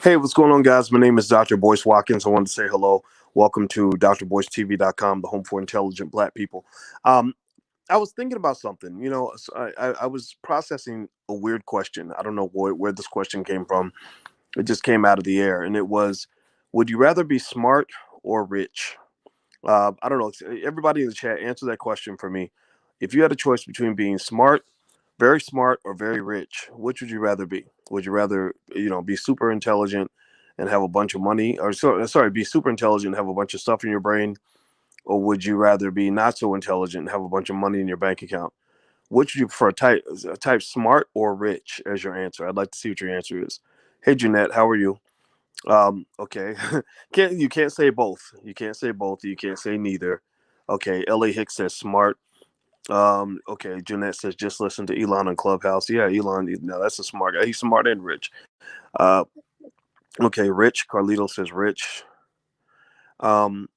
Hey, what's going on, guys? My name is Dr. Boyce Watkins. I wanted to say hello. Welcome to drboycetv.com, the home for intelligent Black people. Um, I was thinking about something. I was processing a weird question. I don't know where this question came from. It just came out of the air, and it was, would you rather be smart or rich? I don't know. Everybody in the chat, answer that question for me. If you had a choice between being smart, very smart, or very rich, which would you rather be? Would you rather, be super intelligent and have a bunch of money, or sorry, be super intelligent and have a bunch of stuff in your brain, or would you rather be not so intelligent and have a bunch of money in your bank account? Which would you prefer, type smart or rich as your answer? I'd like to see what your answer is. Hey, Jeanette, how are you? Okay. You can't say both. You can't say both. You can't say neither. Okay. L.A. Hicks says smart. Okay, Jeanette says just listen to Elon on Clubhouse. Yeah, Elon, no, that's a smart guy. He's smart and rich. Uh, okay, rich. Carlito says rich. Um,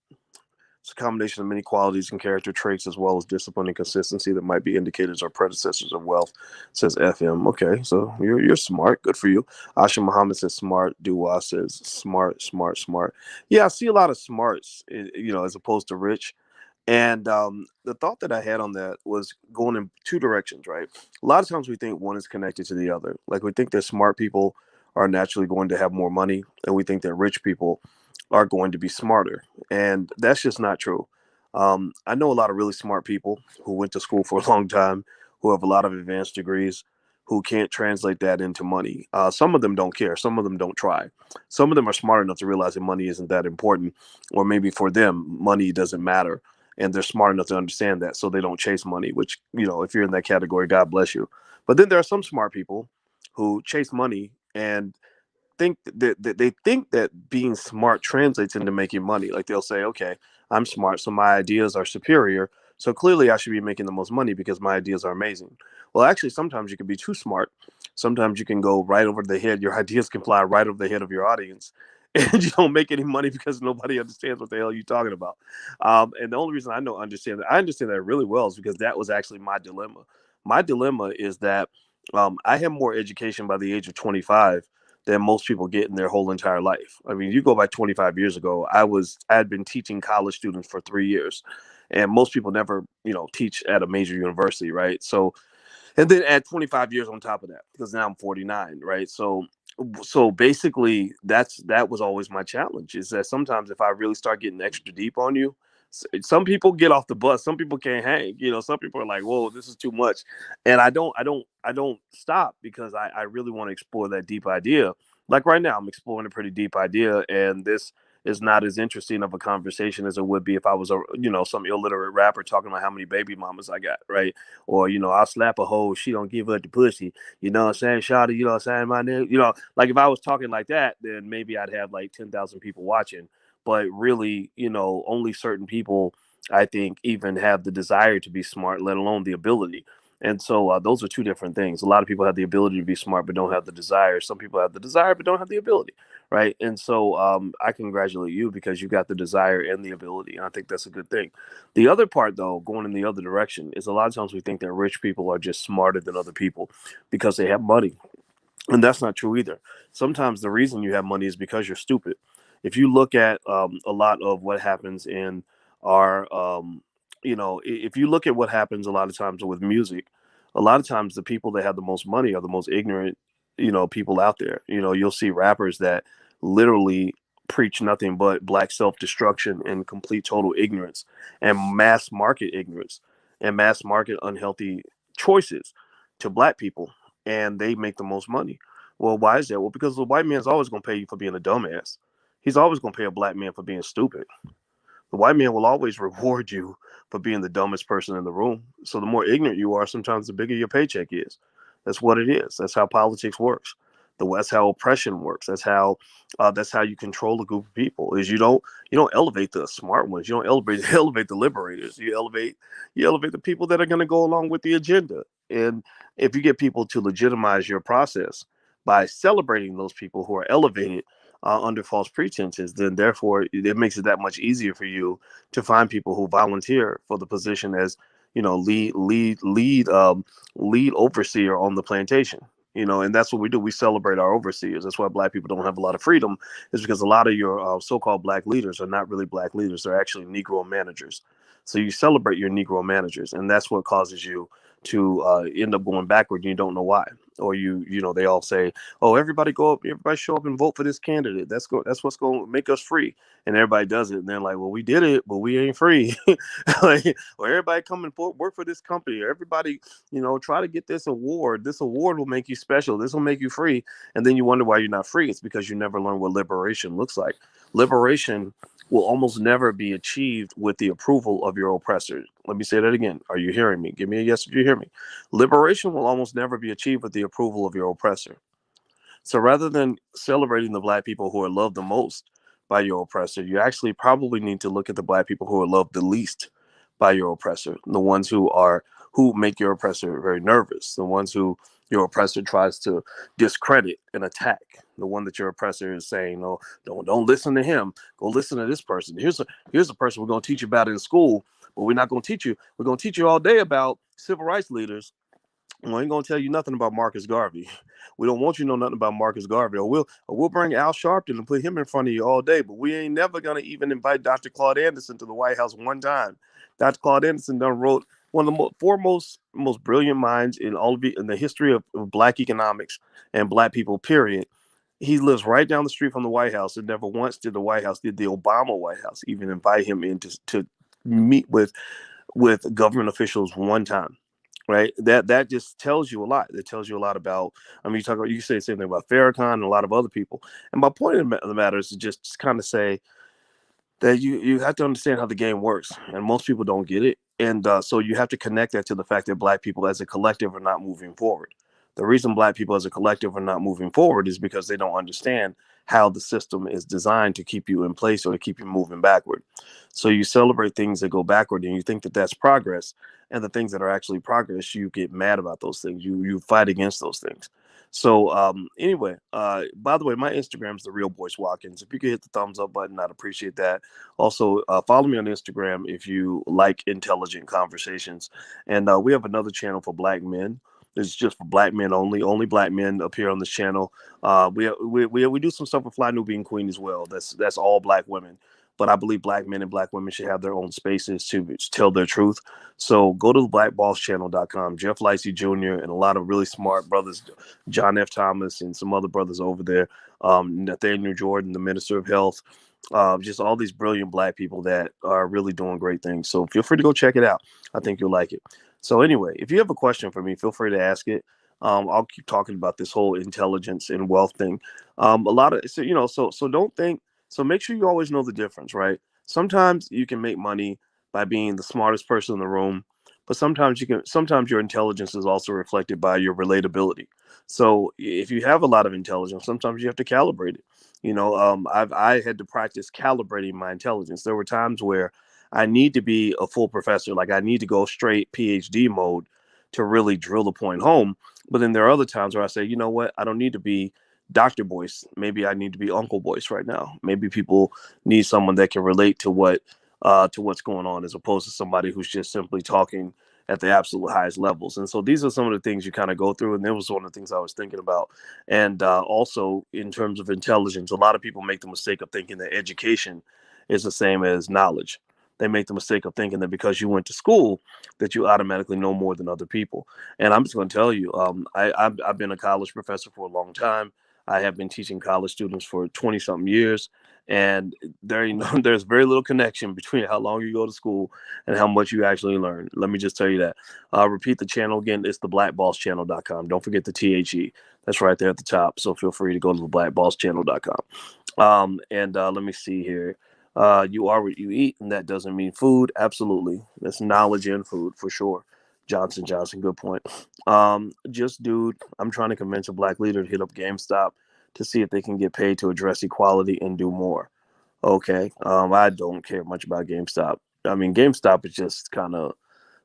it's a combination of many qualities and character traits as well as discipline and consistency that might be indicators or predecessors of wealth, says FM. Okay, so you're smart. Good for you. Asha Muhammad says smart. Dua says smart, smart, smart. Yeah, I see a lot of smarts, as opposed to rich. And the thought that I had on that was going in two directions, right? A lot of times we think one is connected to the other. Like we think that smart people are naturally going to have more money, and we think that rich people are going to be smarter. And that's just not true. I know a lot of really smart people who went to school for a long time, who have a lot of advanced degrees, who can't translate that into money. Some of them don't care. Some of them don't try. Some of them are smart enough to realize that money isn't that important, or maybe for them, money doesn't matter, and they're smart enough to understand that, so they don't chase money, which, if you're in that category, God bless you. But then there are some smart people who chase money and that they think that being smart translates into making money. Like they'll say, okay, I'm smart, so my ideas are superior, so clearly I should be making the most money because my ideas are amazing. Well, actually, sometimes you can be too smart. Sometimes you can go right over the head. Your ideas can fly right over the head of your audience, and you don't make any money because nobody understands what the hell you're talking about. And the only reason I understand that really well, is because that was actually my dilemma. My dilemma is that I had more education by the age of 25 than most people get in their whole entire life. I mean, you go back 25 years ago, I had been teaching college students for 3 years, and most people never, teach at a major university, right? So, and then add 25 years on top of that, because now I'm 49, right? So basically, that was always my challenge, is that sometimes if I really start getting extra deep on you, some people get off the bus, some people can't hang, some people are like, whoa, this is too much. And I don't stop, because I really want to explore that deep idea. Like right now, I'm exploring a pretty deep idea, and this is not as interesting of a conversation as it would be if I was some illiterate rapper talking about how many baby mamas I got, right? Or I'll slap a hoe, she don't give up the pussy, what I'm saying, shawty, what I'm saying, my nigga, like if I was talking like that, then maybe I'd have like 10,000 people watching. But really, only certain people, I think, even have the desire to be smart, let alone the ability. And so those are two different things. A lot of people have the ability to be smart but don't have the desire. Some people have the desire but don't have the ability, right? And so I congratulate you, because you got the desire and the ability. And I think that's a good thing. The other part, though, going in the other direction, is a lot of times we think that rich people are just smarter than other people because they have money. And that's not true either. Sometimes the reason you have money is because you're stupid. If you look at a lot of what happens in our, if you look at what happens a lot of times with music, a lot of times the people that have the most money are the most ignorant, people out there. You'll see rappers that literally preach nothing but black self-destruction and complete total ignorance and mass market ignorance and mass market unhealthy choices to black people, and they make the most money. Well, why is that? Well, because the white man's always going to pay you for being a dumbass. He's always going to pay a black man for being stupid. The white man will always reward you for being the dumbest person in the room. So the more ignorant you are, sometimes the bigger your paycheck is. That's what it is. That's how politics works. That's how oppression works. That's how you control a group of people. Is you don't elevate the smart ones. You don't elevate the liberators. You elevate the people that are going to go along with the agenda. And if you get people to legitimize your process by celebrating those people who are elevated under false pretenses, then therefore it makes it that much easier for you to find people who volunteer for the position as lead overseer on the plantation. And that's what we do. We celebrate our overseers. That's why black people don't have a lot of freedom, is because a lot of your so-called black leaders are not really black leaders. They're actually Negro managers. So you celebrate your Negro managers, and that's what causes you to end up going backward, and you don't know why. Or they all say, "Oh, everybody show up and vote for this candidate. That's what's going to make us free." And everybody does it, and they're like, "Well, we did it, but we ain't free." Like, or everybody come and work for this company, or everybody, try to get this award. This award will make you special. This will make you free. And then you wonder why you're not free. It's because you never learned what liberation looks like. Liberation will almost never be achieved with the approval of your oppressor. Let me say that again. Are you hearing me? Give me a yes if you hear me. Liberation will almost never be achieved with the approval of your oppressor. So rather than celebrating the black people who are loved the most by your oppressor, you actually probably need to look at the black people who are loved the least by your oppressor, the ones who make your oppressor very nervous, the ones who your oppressor tries to discredit and attack, the one that your oppressor is saying, "Oh, don't listen to him. Go listen to this person. Here's a person we're going to teach you about in school, but we're not going to teach you. We're going to teach you all day about civil rights leaders. We ain't gonna tell you nothing about Marcus Garvey. We don't want you to know nothing about Marcus Garvey. Or we'll bring Al Sharpton and put him in front of you all day. But we ain't never gonna even invite Dr. Claude Anderson to the White House one time. Dr. Claude Anderson done wrote one of the foremost, most brilliant minds in the history of Black economics and Black people. Period. He lives right down the street from the White House, and never once did the Obama White House even invite him in to meet with government officials one time, right? That just tells you a lot. It tells you a lot about. I mean, you say the same thing about Farrakhan and a lot of other people. And my point of the matter is to just kind of say that you have to understand how the game works, and most people don't get it. And so you have to connect that to the fact that black people as a collective are not moving forward. The reason black people as a collective are not moving forward is because they don't understand how the system is designed to keep you in place or to keep you moving backward. So you celebrate things that go backward, and you think that that's progress, and the things that are actually progress, you get mad about those things. You fight against those things. So anyway, by the way, my Instagram is the real Boyce Watkins. If you could hit the thumbs up button, I'd appreciate that. Also, follow me on Instagram if you like intelligent conversations. And we have another channel for black men. It's just for black men only. Only black men appear on this channel. We do some stuff with Fly Nubian Queen as well. That's all black women. But I believe black men and black women should have their own spaces to tell their truth. So go to blackbosschannel.com. Jeff Licey Jr. and a lot of really smart brothers, John F. Thomas and some other brothers over there, Nathaniel Jordan, the Minister of Health, just all these brilliant black people that are really doing great things. So feel free to go check it out. I think you'll like it. So anyway, if you have a question for me, feel free to ask it. I'll keep talking about this whole intelligence and wealth thing. A lot of so don't think so. Make sure you always know the difference, right? Sometimes you can make money by being the smartest person in the room, but sometimes your intelligence is also reflected by your relatability. So if you have a lot of intelligence, sometimes you have to calibrate it. I had to practice calibrating my intelligence. There were times where I need to be a full professor, like I need to go straight PhD mode to really drill the point home. But then there are other times where I say, you know what, I don't need to be Dr. Boyce. Maybe I need to be Uncle Boyce right now. Maybe people need someone that can relate to what's going on, as opposed to somebody who's just simply talking at the absolute highest levels. And so these are some of the things you kind of go through. And that was one of the things I was thinking about. And also in terms of intelligence, a lot of people make the mistake of thinking that education is the same as knowledge. They make the mistake of thinking that because you went to school, that you automatically know more than other people. And I'm just going to tell you, I've been a college professor for a long time. I have been teaching college students for 20 something years. And there's very little connection between how long you go to school and how much you actually learn. Let me just tell you that. Repeat the channel again. It's the blackbosschannel.com. Don't forget the THE. That's right there at the top. So feel free to go to the blackbosschannel.com. And let me see here. You are what you eat, and that doesn't mean food. Absolutely. That's knowledge and food for sure. Johnson, good point. Just dude, I'm trying to convince a black leader to hit up GameStop to see if they can get paid to address equality and do more. Okay. I don't care much about GameStop. I mean, GameStop is just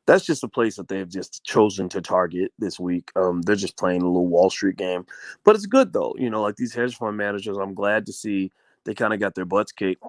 that's just a place that they've just chosen to target this week. They're just playing a little Wall Street game, but it's good though. Like these hedge fund managers, I'm glad to see they kind of got their butts kicked.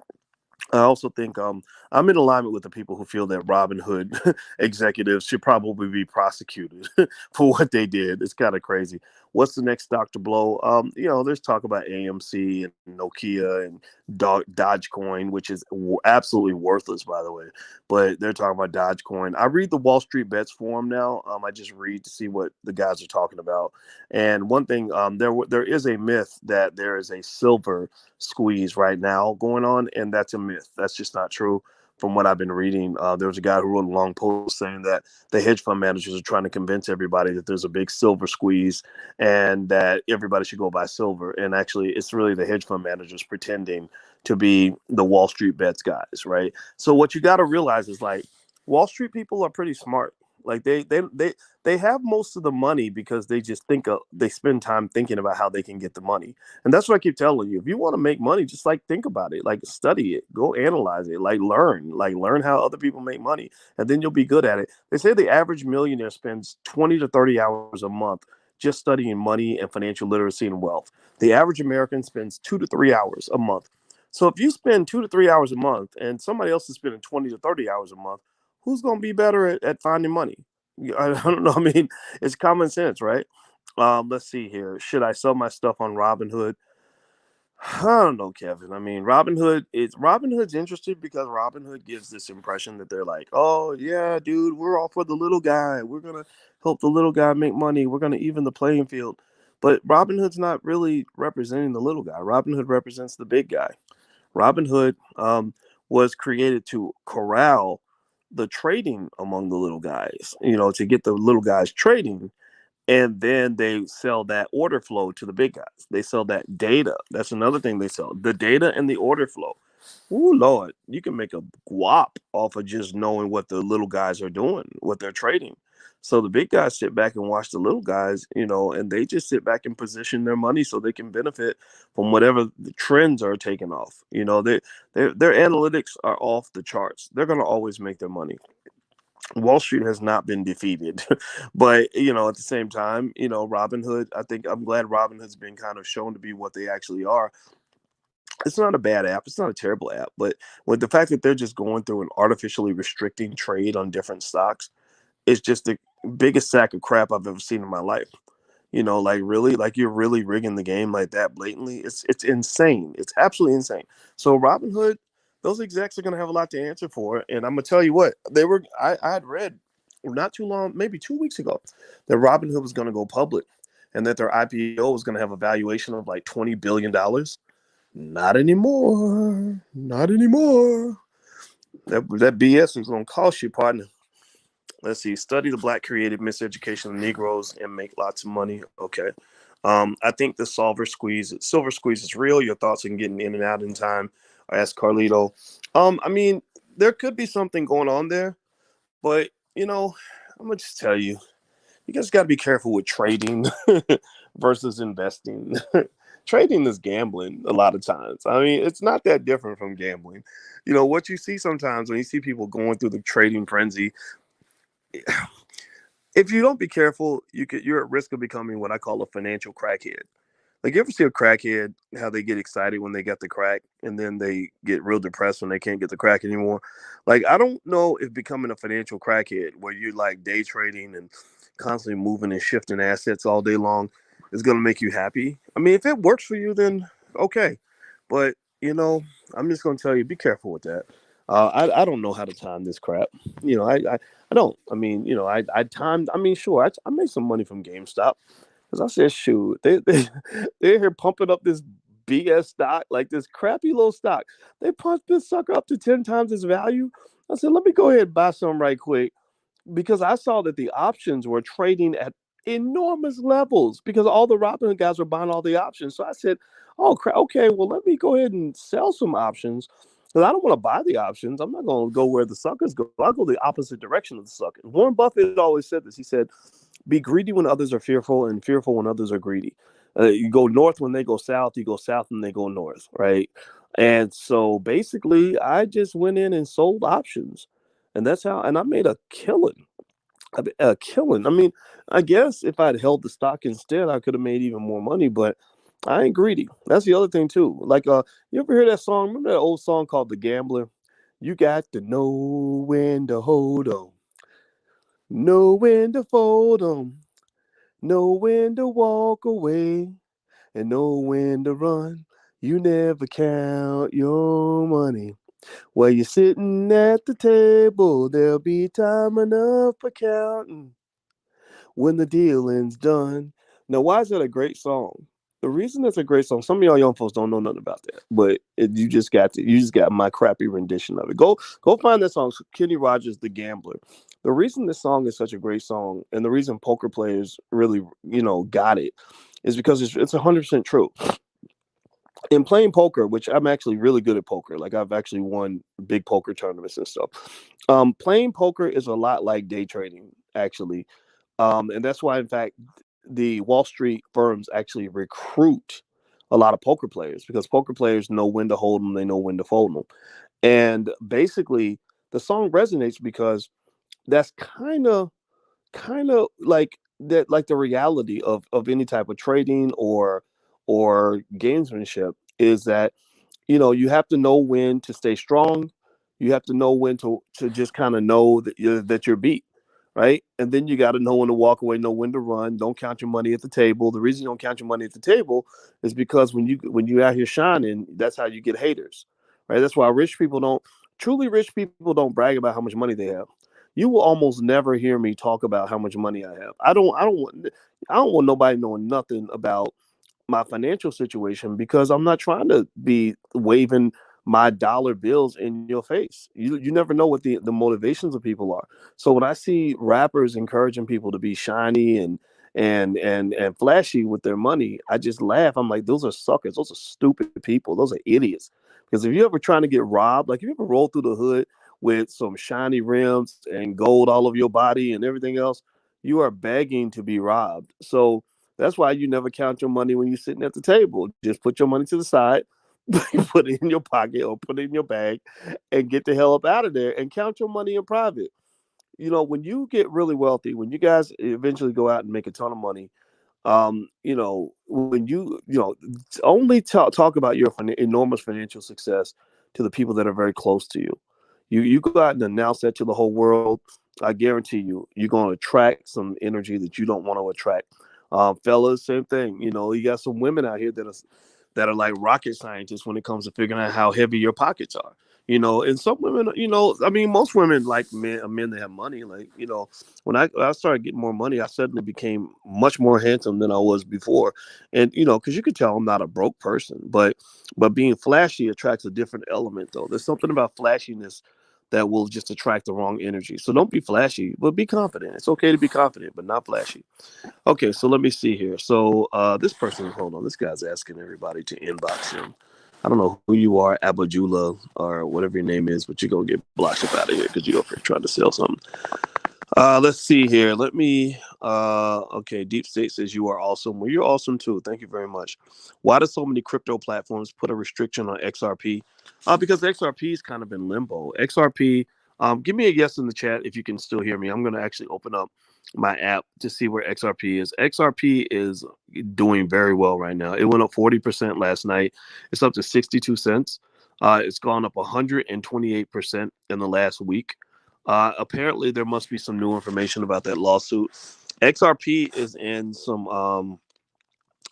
I also think I'm in alignment with the people who feel that Robin Hood executives should probably be prosecuted for what they did. It's kind of crazy. What's the next stock to blow? There's talk about AMC and Nokia and Dogecoin, which is absolutely worthless, by the way. But they're talking about Dogecoin. I read the Wall Street Bets forum now. I just read to see what the guys are talking about. And one thing, there is a myth that there is a silver squeeze right now going on, and that's a myth. That's just not true. From what I've been reading, there was a guy who wrote a long post saying that the hedge fund managers are trying to convince everybody that there's a big silver squeeze and that everybody should go buy silver. And actually, it's really the hedge fund managers pretending to be the Wall Street Bets guys, right? So what you got to realize is like Wall Street people are pretty smart. Like they have most of the money because they spend time thinking about how they can get the money. And that's what I keep telling you. If you want to make money, just like think about it, like study it, go analyze it, like learn how other people make money, and then you'll be good at it. They say the average millionaire spends 20 to 30 hours a month just studying money and financial literacy and wealth. The average American spends 2 to 3 hours a month. So if you spend 2 to 3 hours a month and somebody else is spending 20 to 30 hours a month, who's going to be better at finding money? I don't know. I mean, it's common sense, right? Let's see here. Should I sell my stuff on Robinhood? I don't know, Kevin. I mean, Robinhood's interested because Robinhood gives this impression that they're like, oh yeah, dude, we're all for the little guy. We're gonna help the little guy make money. We're gonna even the playing field. But Robinhood's not really representing the little guy. Robinhood represents the big guy. Robinhood was created to corral the trading among the little guys, to get the little guys trading, and then they sell that order flow to the big guys. They sell that data. That's another thing they sell, the data and the order flow. Ooh, Lord, you can make a guap off of just knowing what the little guys are doing, what they're trading. So the big guys sit back and watch the little guys, and they just sit back and position their money so they can benefit from whatever the trends are taking off. Their analytics are off the charts. They're going to always make their money. Wall Street has not been defeated, but at the same time, Robinhood. I think I'm glad Robinhood's been kind of shown to be what they actually are. It's not a bad app. It's not a terrible app, but with the fact that they're just going through and artificially restricting trade on different stocks, it's just the biggest sack of crap I've ever seen in my life. Like really, like you're really rigging the game like that blatantly. It's insane. It's absolutely insane. So Robinhood, those execs are gonna have a lot to answer for. And I'm gonna tell you what, I had read not too long, maybe 2 weeks ago, that Robinhood was gonna go public and that their IPO was gonna have a valuation of like $20 billion. Not anymore. Not anymore. That BS is gonna cost you, partner. Let's see. Study the black creative miseducation of Negroes and make lots of money. Okay. I think the silver squeeze is real. Your thoughts on getting in and out in time. I asked Carlito. I mean, there could be something going on there, but I'm gonna just tell you, you guys got to be careful with trading versus investing. Trading is gambling a lot of times. I mean, it's not that different from gambling. What you see sometimes when you see people going through the trading frenzy, if you don't be careful, you're at risk of becoming what I call a financial crackhead. Like, you ever see a crackhead, how they get excited when they get the crack and then they get real depressed when they can't get the crack anymore? Like, I don't know if becoming a financial crackhead where you're like day trading and constantly moving and shifting assets all day long is going to make you happy. I mean, if it works for you, then okay. But, I'm just going to tell you, be careful with that. I don't know how to time this crap. I don't. I mean, I timed. I mean, sure, I made some money from GameStop because I said, shoot, they're here pumping up this BS stock, like this crappy little stock. They pumped this sucker up to 10 times its value. I said, let me go ahead and buy some right quick because I saw that the options were trading at enormous levels because all the Robinhood guys were buying all the options. So I said, oh, crap, okay, well, let me go ahead and sell some options because I don't want to buy the options. I'm not going to go where the suckers go. I'll go the opposite direction of the sucker. Warren Buffett always said this. He said, be greedy when others are fearful and fearful when others are greedy. You go north when they go south. You go south when they go north, right? And so basically, I just went in and sold options. And that's how, and I made a killing. A killing. I mean, I guess if I'd held the stock instead, I could have made even more money, but I ain't greedy. That's the other thing too. Like, you ever hear that song? Remember that old song called "The Gambler"? You got to know when to hold on, know when to fold on, know when to walk away and know when to run. You never count your money. While you're sitting at the table, there'll be time enough for counting when the dealing's done. Now, why is that a great song? The reason that's a great song, some of y'all young folks don't know nothing about that, but you just got my crappy rendition of it. Go find that song, Kenny Rogers, "The Gambler." The reason this song is such a great song, and the reason poker players really got it, is because it's 100% true. In playing poker, which I'm actually really good at poker, like I've actually won big poker tournaments and stuff. Playing poker is a lot like day trading, actually, and that's why, in fact, the Wall Street firms actually recruit a lot of poker players because poker players know when to hold them, they know when to fold them, and basically, the song resonates because that's kind of like that, like the reality of any type of trading or gamesmanship is that you have to know when to stay strong. You have to know when to just kind of know that you're beat, right? And then you got to know when to walk away, know when to run. Don't count your money at the table. The reason you don't count your money at the table is because when you out here shining, that's how you get haters, right? That's why truly rich people don't brag about how much money they have. You will almost never hear me talk about how much money I have. I don't want nobody knowing nothing about my financial situation because I'm not trying to be waving my dollar bills in your face. You never know what the motivations of people are. So when I see rappers encouraging people to be shiny and flashy with their money, I just laugh. I'm like, those are suckers. Those are stupid people. Those are idiots. Because if you're ever trying to get robbed, like if you ever roll through the hood with some shiny rims and gold all over your body and everything else, you are begging to be robbed. So that's why you never count your money when you're sitting at the table. Just put your money to the side, put it in your pocket or put it in your bag, and get the hell up out of there and count your money in private. When you get really wealthy, when you guys eventually go out and make a ton of money, when only talk about your enormous financial success to the people that are very close to you. You go out and announce that to the whole world. I guarantee you're going to attract some energy that you don't want to attract. Fellas, same thing. You got some women out here that are like rocket scientists when it comes to figuring out how heavy your pockets are. And some women, I mean, most women like men that have money. Like, when I started getting more money, I suddenly became much more handsome than I was before. And, because you could tell I'm not a broke person, but being flashy attracts a different element, though. There's something about flashiness that will just attract the wrong energy. So don't be flashy, but be confident. It's okay to be confident, but not flashy. Okay, so let me see here. So this person, hold on, this guy's asking everybody to inbox him. I don't know who you are, Abajula, or whatever your name is, but you're gonna get blocked up out of here because you're over here trying to sell something. Let's see here. Let me. Okay, Deep State says you are awesome. Well, you're awesome too. Thank you very much. Why do so many crypto platforms put a restriction on XRP? Because XRP is kind of in limbo. XRP. Give me a yes in the chat if you can still hear me. I'm going to actually open up my app to see where XRP is. XRP is doing very well right now. It went up 40% last night. It's up to 62 cents. It's gone up 128% in the last week. Apparently, there must be some new information about that lawsuit. XRP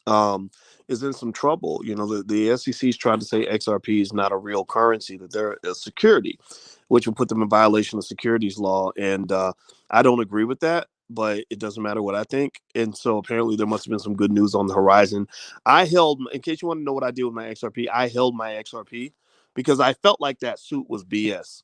um, is in some trouble. The SEC is trying to say XRP is not a real currency; that they're a security, which will put them in violation of securities law. And I don't agree with that. But it doesn't matter what I think. And so apparently there must have been some good news on the horizon. In case you want to know what I did with my XRP, I held my XRP because I felt like that suit was BS.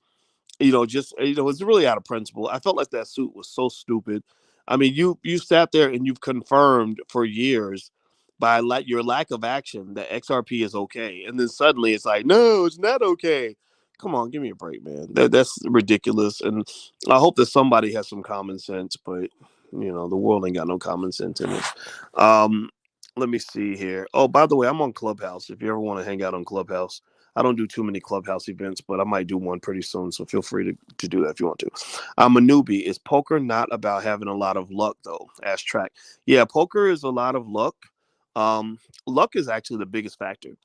It's really out of principle. I felt like that suit was so stupid. I mean, you sat there and you've confirmed for years by your lack of action that XRP is okay, and then suddenly it's like, no, it's not okay. Come on, give me a break, man. That's ridiculous, and I hope that somebody has some common sense, but the world ain't got no common sense in it. Um, Let me see here. Oh, by the way, I'm on Clubhouse. If you ever want to hang out on Clubhouse, I don't do too many Clubhouse events, but I might do one pretty soon. So feel free to do that if you want to. I'm a newbie. Is poker not about having a lot of luck, though? Ask Track. Yeah, poker is a lot of luck. Luck is actually the biggest factor.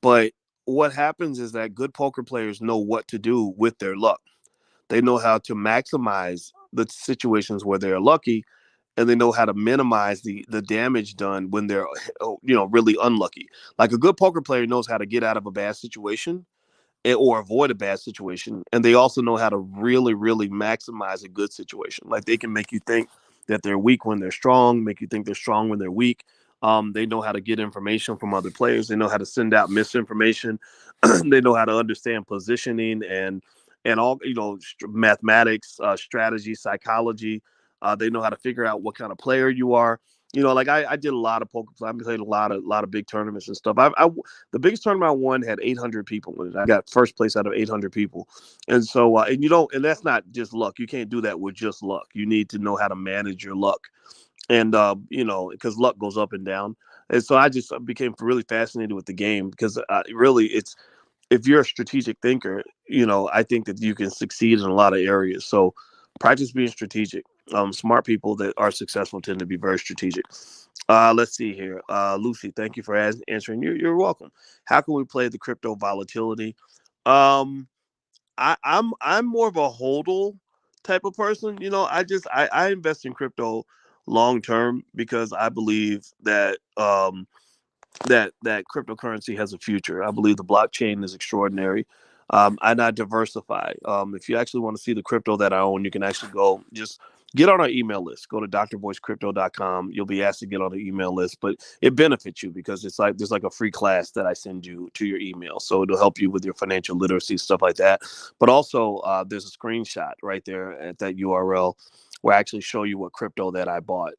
But what happens is that good poker players know what to do with their luck. They know how to maximize the situations where they're lucky and they know how to minimize the damage done when they're really unlucky. Like a good poker player knows how to get out of a bad situation or avoid a bad situation, and they also know how to really really maximize a good situation. Like they can make you think that they're weak when they're strong, make you think they're strong when they're weak. They know how to get information from other players. They know how to send out misinformation. They know how to understand positioning and all mathematics, strategy, psychology. They know how to figure out what kind of player you are. Like I did a lot of poker. I played a lot of big tournaments and stuff. The biggest tournament I won had 800 people in it. I got first place out of 800 people, and so and you don't, and that's not just luck. You can't do that with just luck. You need to know how to manage your luck, and because luck goes up and down. And so I just became really fascinated with the game because really, it's if you're a strategic thinker, I think that you can succeed in a lot of areas. So practice being strategic. Smart people that are successful tend to be very strategic. Let's see here. Lucy, thank you for answering. You're welcome. How can we play the crypto volatility? Um, I'm more of a hodl type of person. I invest in crypto long term because I believe that cryptocurrency has a future. I believe the blockchain is extraordinary. And I diversify. If you actually want to see the crypto that I own, you can actually go just get on our email list. Go to drboycecrypto.com. You'll be asked to get on the email list, but it benefits you because it's like there's like a free class that I send you to your email. So it'll help you with your financial literacy, stuff like that. But also there's a screenshot right there at that URL where I actually show you what crypto that I bought.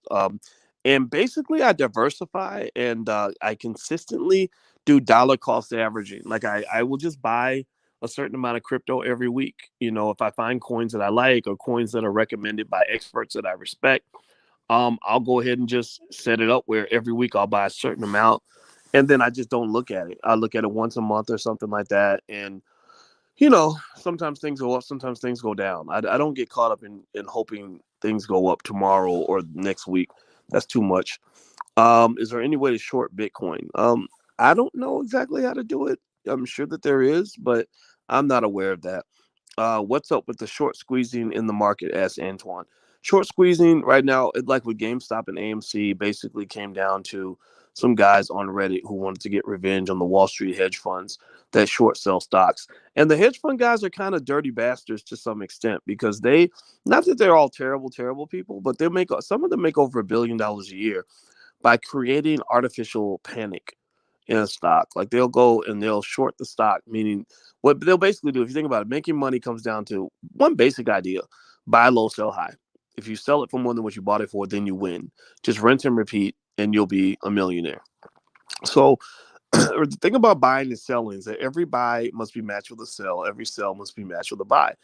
And basically, I diversify and I consistently do dollar cost averaging. Like I will just buy a certain amount of crypto every week. If I find coins that I like or coins that are recommended by experts that I respect, I'll go ahead and just set it up where every week I'll buy a certain amount. And then I just don't look at it. I look at it once a month or something like that. And sometimes things go up, sometimes things go down. I don't get caught up in hoping things go up tomorrow or next week. That's too much. Is there any way to short Bitcoin? I don't know exactly how to do it. I'm sure that there is, but I'm not aware of that. What's up with the short squeezing in the market? Asked Antoine. Short squeezing right now, like with GameStop and AMC, basically came down to some guys on Reddit who wanted to get revenge on the Wall Street hedge funds that short sell stocks. And the hedge fund guys are kind of dirty bastards to some extent because not that they're all terrible, terrible people, but some of them make over $1 billion a year by creating artificial panic in a stock. Like they'll go and they'll short the stock, meaning what they'll basically do, if you think about it, making money comes down to one basic idea: buy low, sell high. If you sell it for more than what you bought it for, then you win. Just rinse and repeat, and you'll be a millionaire. So the thing about buying and selling is that every buy must be matched with a sell, every sell must be matched with a buy.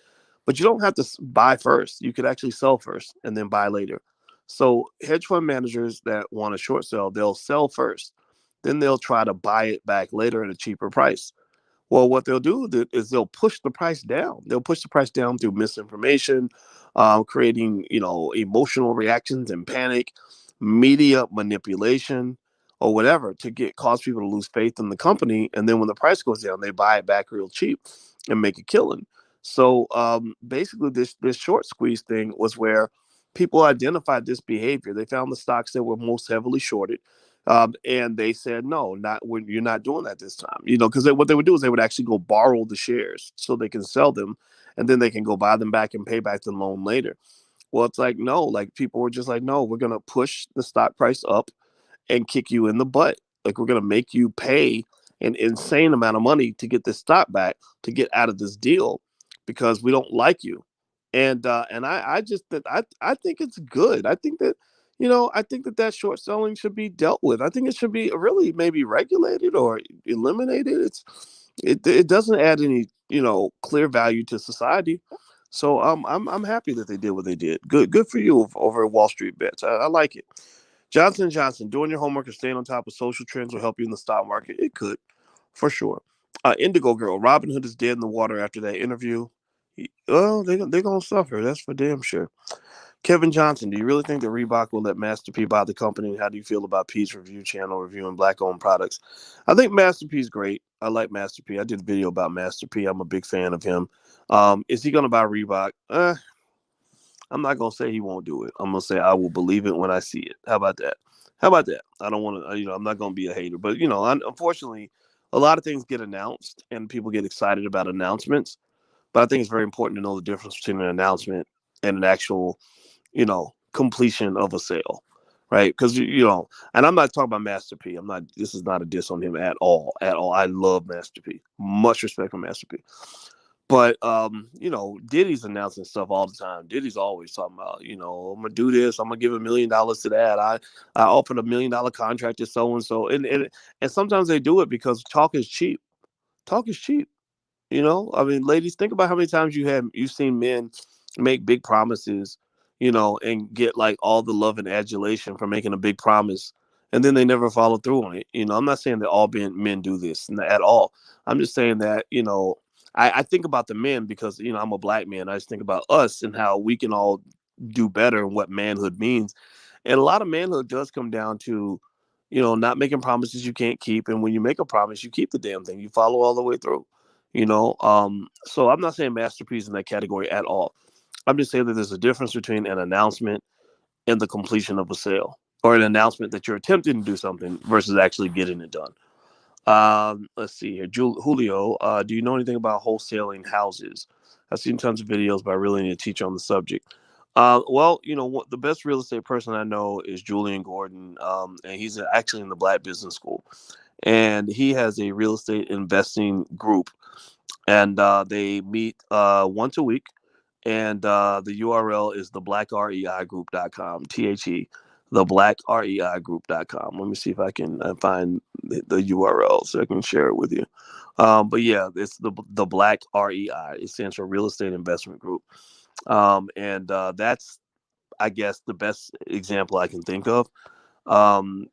But you don't have to buy first. You could actually sell first and then buy later. So hedge fund managers that want to short sell, they'll sell first. Then they'll try to buy it back later at a cheaper price. Well, what they'll do is they'll push the price down. They'll push the price down through misinformation, creating emotional reactions and panic, media manipulation, or whatever to cause people to lose faith in the company. And then when the price goes down, they buy it back real cheap and make a killing. So basically, this short squeeze thing was where people identified this behavior. They found the stocks that were most heavily shorted. And they said, no, not when you're not doing that this time, because what they would do is they would actually go borrow the shares so they can sell them and then they can go buy them back and pay back the loan later. Well, it's like, no, like people were just like, no, we're going to push the stock price up and kick you in the butt. Like we're going to make you pay an insane amount of money to get this stock back, to get out of this deal because we don't like you. And I just that I think it's good. I think that I think that short selling should be dealt with. I think it should be really maybe regulated or eliminated. It doesn't add any clear value to society. So I'm happy that they did what they did. Good for you over at Wall Street Bets. I like it. Johnson & Johnson, doing your homework and staying on top of social trends will help you in the stock market. It could, for sure. Indigo Girl, Robinhood is dead in the water after that interview. Well, they're going to suffer. That's for damn sure. Kevin Johnson, do you really think that Reebok will let Master P buy the company? How do you feel about P's review channel reviewing black-owned products? I think Master P is great. I like Master P. I did a video about Master P. I'm a big fan of him. Is he going to buy Reebok? I'm not gonna say he won't do it. I'm gonna say I will believe it when I see it. How about that? How about that? I don't want to, I'm not gonna be a hater, but unfortunately, a lot of things get announced and people get excited about announcements. But I think it's very important to know the difference between an announcement and an actual, completion of a sale, right? Because and I'm not talking about Master P. I'm not. This is not a diss on him at all. At all. I love Master P. Much respect for Master P. But Diddy's announcing stuff all the time. Diddy's always talking about, I'm gonna do this. I'm gonna give $1 million to that. I offered $1 million contract to so and so, and sometimes they do it because talk is cheap. Talk is cheap. I mean, ladies, think about how many times you've seen men make big promises, and get like all the love and adulation for making a big promise, and then they never follow through on it. I'm not saying that all men do this at all. I'm just saying that I think about the men because I'm a black man. I just think about us and how we can all do better and what manhood means. And a lot of manhood does come down to, not making promises you can't keep. And when you make a promise, you keep the damn thing. You follow all the way through. So I'm not saying masterpiece in that category at all. I'm just saying that there's a difference between an announcement and the completion of a sale, or an announcement that you're attempting to do something versus actually getting it done. Let's see here. Julio, do you know anything about wholesaling houses? I've seen tons of videos, but I really need to teach on the subject. Well, what the best real estate person I know is Julian Gordon, and he's actually in the Black Business School, and he has a real estate investing group, and they meet once a week, and the URL is theblackreigroup.com. theblackreigroup.com. Let me see if I can find the URL so I can share it with you. But yeah, it's the Black REI. It stands for Real Estate Investment Group, and that's, I guess, the best example I can think of. And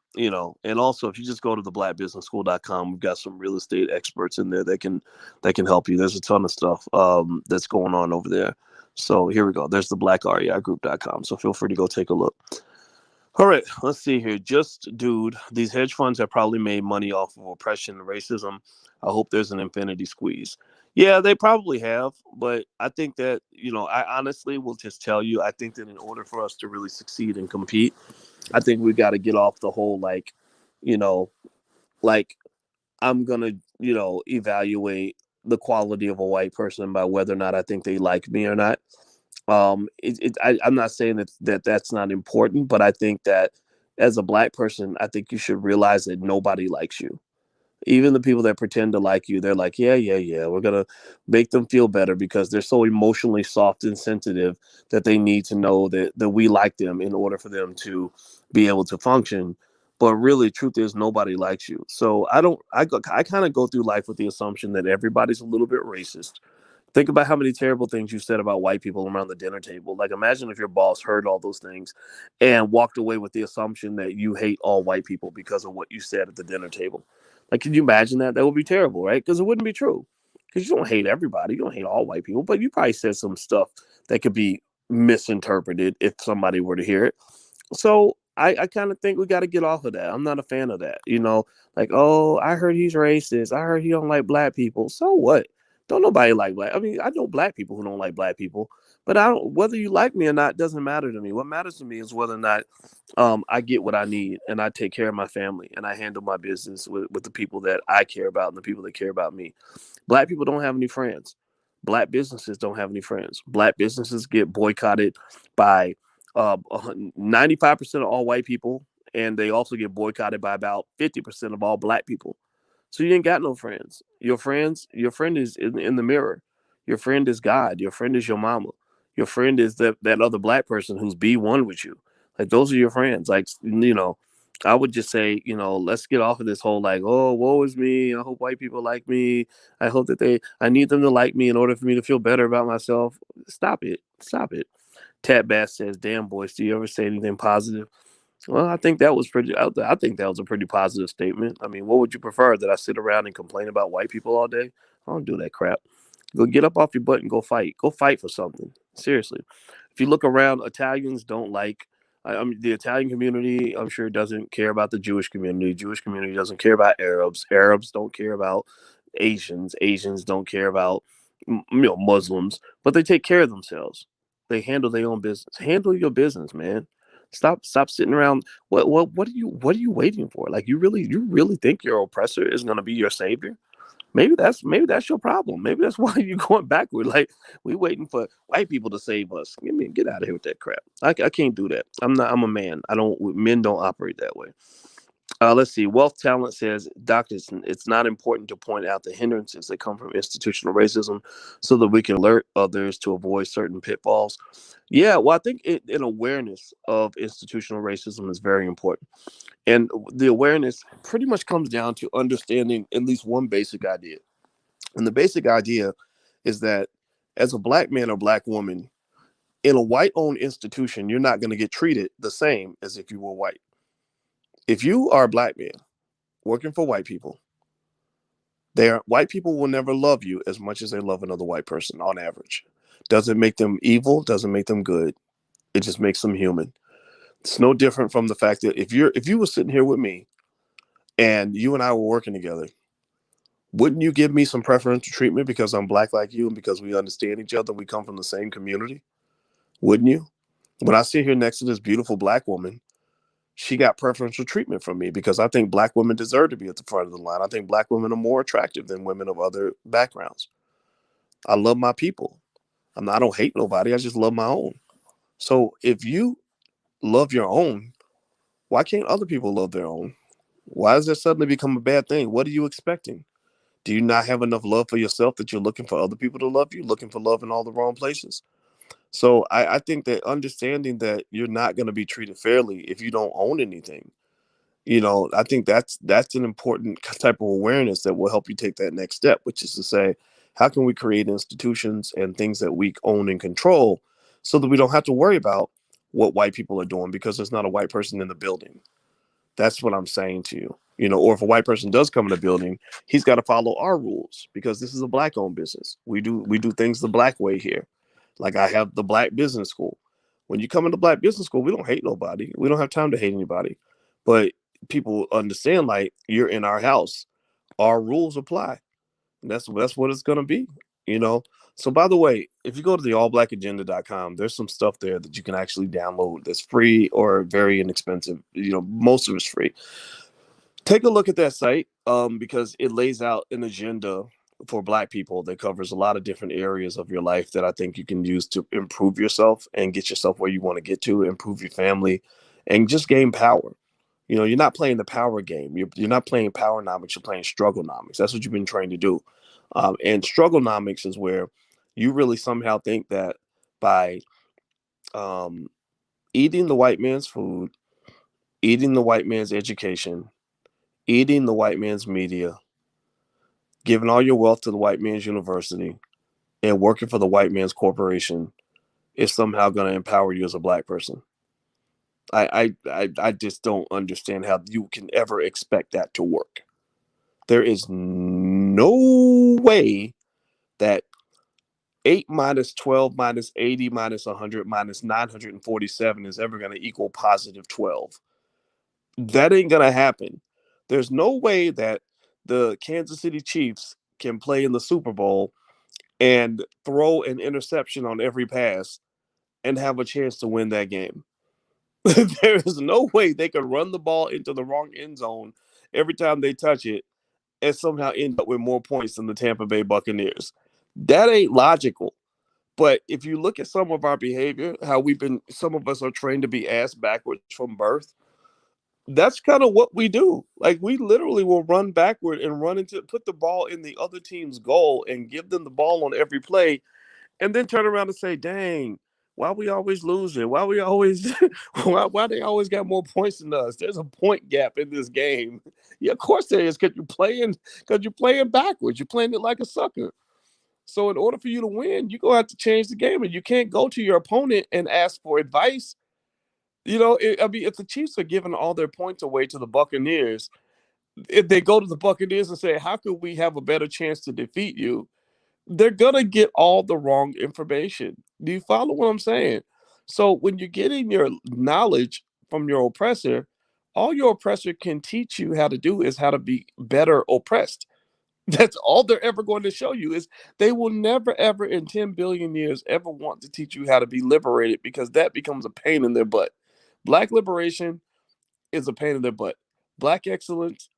also if you just go to the blackbusinessschool.com, we've got some real estate experts in there that can help you. There's a ton of stuff that's going on over there. So here we go. There's the blackreigroup.com. So feel free to go take a look. All right, let's see here. Just dude, these hedge funds have probably made money off of oppression and racism. I hope there's an infinity squeeze. Yeah, they probably have, but I think that, I honestly will just tell you, I think that in order for us to really succeed and compete, I think we got to get off the whole you know, like I'm gonna, evaluate the quality of a white person by whether or not I think they like me or not. I'm not saying that's not important, but I think that as a black person, I think you should realize that nobody likes you. Even the people that pretend to like you, they're like, yeah, yeah, yeah, we're gonna make them feel better because they're so emotionally soft and sensitive that they need to know that we like them in order for them to be able to function. But really, truth is, nobody likes you. So I kind of go through life with the assumption that everybody's a little bit racist. Think about how many terrible things you said about white people around the dinner table. Like, imagine if your boss heard all those things and walked away with the assumption that you hate all white people because of what you said at the dinner table. Like, can you imagine that? That would be terrible, right? Because it wouldn't be true. Because you don't hate everybody. You don't hate all white people, but you probably said some stuff that could be misinterpreted if somebody were to hear it. So I kind of think we got to get off of that. I'm not a fan of that. Like, oh, I heard he's racist. I heard he don't like black people. So what? Don't nobody like black. I mean, I know black people who don't like black people, but I don't. Whether you like me or not doesn't matter to me. What matters to me is whether or not I get what I need and I take care of my family and I handle my business with the people that I care about and the people that care about me. Black people don't have any friends. Black businesses don't have any friends. Black businesses get boycotted by 95% of all white people, and they also get boycotted by about 50% of all black people. So you ain't got no friends. Your friend is in the mirror. Your friend is God. Your friend is your mama. Your friend is that other black person who's B1 with you. Like, those are your friends. Like, I would just say, let's get off of this whole like, oh, woe is me. I hope white people like me. I hope that I need them to like me in order for me to feel better about myself. Stop it. Stop it. Tat Bass says, damn, Boyce, do you ever say anything positive? Well, I think that was I think that was a pretty positive statement. I mean, what would you prefer? That I sit around and complain about white people all day? I don't do that crap. Go get up off your butt and go fight. Go fight for something. Seriously. If you look around, Italians don't like. I mean, the Italian community, I'm sure, doesn't care about the Jewish community. Jewish community doesn't care about Arabs. Arabs don't care about Asians. Asians don't care about Muslims. But they take care of themselves. They handle their own business. Handle your business, man. Stop sitting around. What are you waiting for? Like you really think your oppressor is gonna be your savior? Maybe that's your problem. Maybe that's why you're going backward. Like we waiting for white people to save us. Get out of here with that crap. I can't do that. I'm a man. I don't. Men don't operate that way. Let's see. Wealth Talent says, doctors, it's not important to point out the hindrances that come from institutional racism so that we can alert others to avoid certain pitfalls. Yeah, well, I think an awareness of institutional racism is very important. And the awareness pretty much comes down to understanding at least one basic idea. And the basic idea is that as a black man or black woman in a white owned institution, you're not going to get treated the same as if you were white. If you are a black man working for white people, white people will never love you as much as they love another white person on average. Doesn't make them evil, doesn't make them good. It just makes them human. It's no different from the fact that if you were sitting here with me and you and I were working together, wouldn't you give me some preferential treatment because I'm black like you and because we understand each other, we come from the same community? Wouldn't you? When I sit here next to this beautiful black woman, she got preferential treatment from me because I think black women deserve to be at the front of the line. I think black women are more attractive than women of other backgrounds. I love my people. I don't hate nobody. I just love my own. So if you love your own, why can't other people love their own? Why does that suddenly become a bad thing? What are you expecting? Do you not have enough love for yourself that you're looking for other people to love you, looking for love in all the wrong places? So I think that understanding that you're not going to be treated fairly if you don't own anything, I think that's an important type of awareness that will help you take that next step, which is to say, how can we create institutions and things that we own and control so that we don't have to worry about what white people are doing because there's not a white person in the building. That's what I'm saying to you. Or if a white person does come in the building, he's got to follow our rules because this is a black owned business. We do things the black way here. Like I have the black business school. When you come into black business school, we don't hate nobody. We don't have time to hate anybody. But people understand, like, you're in our house. Our rules apply. And that's what it's gonna be, you know. So by the way, if you go to the allblackagenda.com, there's some stuff there that you can actually download that's free or very inexpensive. Most of it's free. Take a look at that site because it lays out an agenda for black people that covers a lot of different areas of your life that I think you can use to improve yourself and get yourself where you want to get to, improve your family, and just gain power. You're not playing the power game. You're not playing powernomics. You're playing strugglenomics. That's what you've been trained to do. And strugglenomics is where you really somehow think that by um, eating the white man's food, eating the white man's education, eating the white man's media, giving all your wealth to the white man's university, and working for the white man's corporation is somehow going to empower you as a black person. I just don't understand how you can ever expect that to work. There is no way that 8 minus 12 minus 80 minus 100 minus 947 is ever going to equal positive 12. That ain't going to happen. There's no way that the Kansas City Chiefs can play in the Super Bowl and throw an interception on every pass and have a chance to win that game. There is no way they could run the ball into the wrong end zone every time they touch it and somehow end up with more points than the Tampa Bay Buccaneers. That ain't logical. But if you look at some of our behavior, how some of us are trained to be ass backwards from birth. That's kind of what we do. Like we literally will run backward and put the ball in the other team's goal and give them the ball on every play and then turn around and say, dang, why we always losing? Why we always why they always got more points than us? There's a point gap in this game. Yeah, of course there is, because you're playing backwards. You're playing it like a sucker. So in order for you to win, you're gonna have to change the game. And you can't go to your opponent and ask for advice. If the Chiefs are giving all their points away to the Buccaneers, if they go to the Buccaneers and say, how could we have a better chance to defeat you? They're gonna get all the wrong information. Do you follow what I'm saying? So when you're getting your knowledge from your oppressor, all your oppressor can teach you how to do is how to be better oppressed. That's all they're ever going to show you. Is they will never ever in 10 billion years ever want to teach you how to be liberated, because that becomes a pain in their butt. Black liberation is a pain in their butt. Black excellence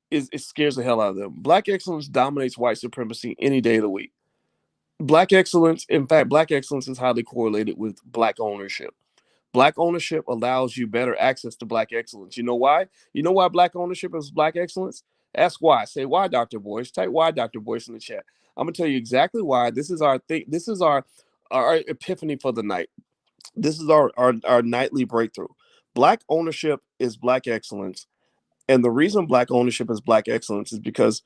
is, it scares the hell out of them. Black excellence dominates white supremacy any day of the week. Black excellence, in fact, black excellence is highly correlated with black ownership. Black ownership allows you better access to black excellence. You know why? You know why black ownership is black excellence? Ask why. Say why, Dr. Boyce. Type why, Dr. Boyce, in the chat. I'm gonna tell you exactly why. This is our thing. This is our epiphany for the night. This is our nightly breakthrough. Black ownership is black excellence. And the reason black ownership is black excellence is because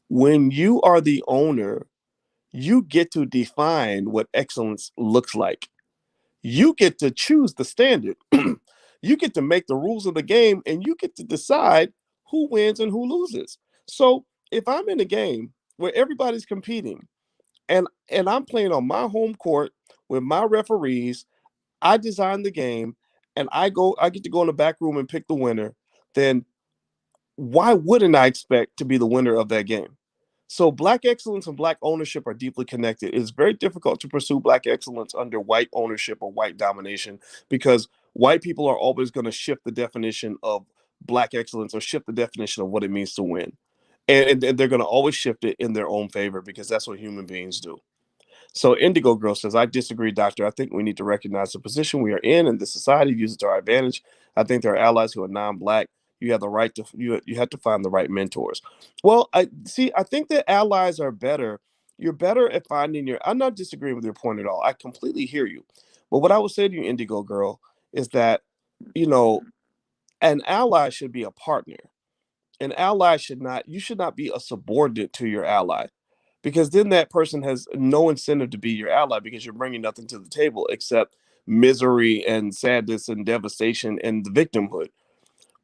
when you are the owner, you get to define what excellence looks like. You get to choose the standard. You get to make the rules of the game, and you get to decide who wins and who loses. So if I'm in a game where everybody's competing, and I'm playing on my home court with my referees, I design the game, and I get to go in the back room and pick the winner, then why wouldn't I expect to be the winner of that game? So black excellence and black ownership are deeply connected. It's very difficult to pursue black excellence under white ownership or white domination, because white people are always going to shift the definition of black excellence or shift the definition of what it means to win. And they're going to always shift it in their own favor, because that's what human beings do. So Indigo Girl says, I disagree, doctor. I think we need to recognize the position we are in the society, use it to our advantage. I think there are allies who are non-black. You have the right to you have to find the right mentors. Well, I see. I think that allies are better. You're better at finding your. I'm not disagreeing with your point at all. I completely hear you. But what I would say to you, Indigo Girl, is that you know an ally should be a partner. An ally should not. You should not be a subordinate to your ally, because then that person has no incentive to be your ally, because you're bringing nothing to the table except misery and sadness and devastation and the victimhood.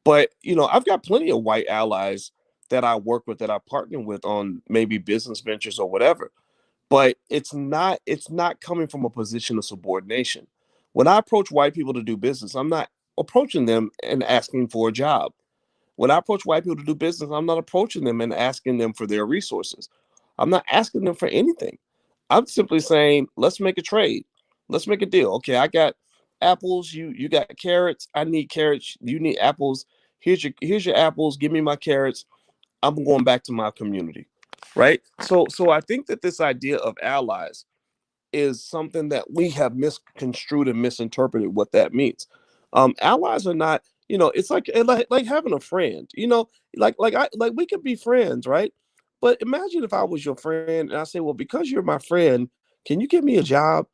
But I've got plenty of white allies that I work with, that I partner with on maybe business ventures or whatever. But it's not coming from a position of subordination. When I approach white people to do business, I'm not approaching them and asking for a job. When I approach white people to do business, I'm not approaching them and asking them for their resources. I'm not asking them for anything. I'm simply saying, let's make a trade. Let's make a deal. Okay, I got apples, you got carrots. I need carrots, you need apples. Here's your apples, give me my carrots. I'm going back to my community. Right? So I think that this idea of allies is something that we have misconstrued and misinterpreted what that means. Allies are not, it's like having a friend. Like we could be friends, right? But imagine if I was your friend and I say, well, because you're my friend, can you give me a job?